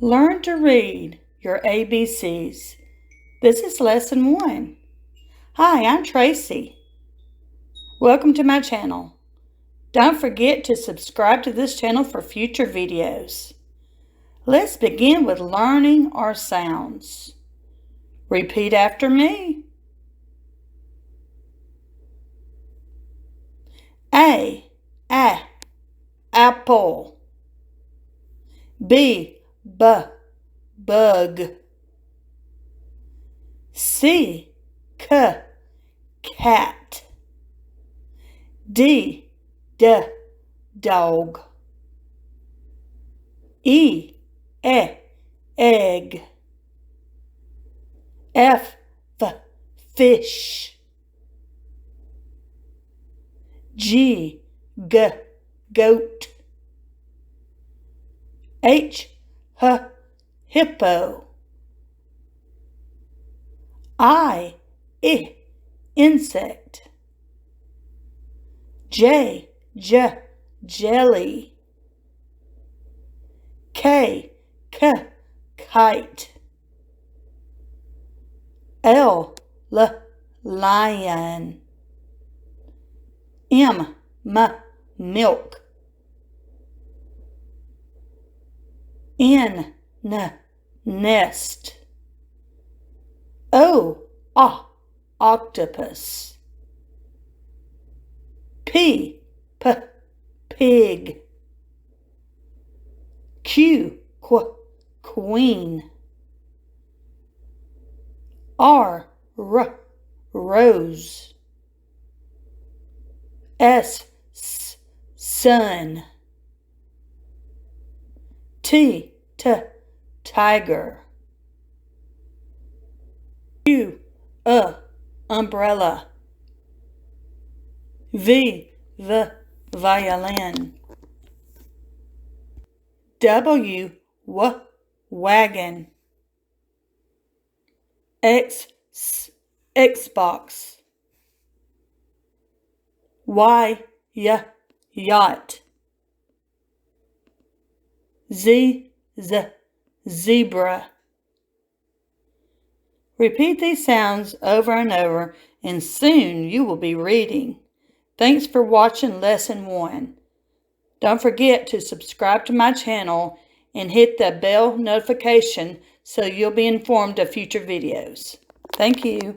Learn to read your ABCs. This is Lesson 1. Hi, I'm Tracy. Welcome to my channel. Don't forget to subscribe to this channel for future videos. Let's begin with learning our sounds. Repeat after me. A, apple. B, bug. C, cat. D, dog. E, egg. F, fish. G, goat. H, hippo. I, insect. J, jelly. K, kite. L, lion. M, milk. N, nest. O, octopus. P, pig. Q, queen. R, rose. S, sun. T, tiger. U, umbrella. V, violin. W, wagon. X, Xbox. Y, yacht. Z, zebra. Repeat these sounds over and over, and soon you will be reading. Thanks for watching Lesson 1. Don't forget to subscribe to my channel and hit the bell notification so you'll be informed of future videos. Thank you.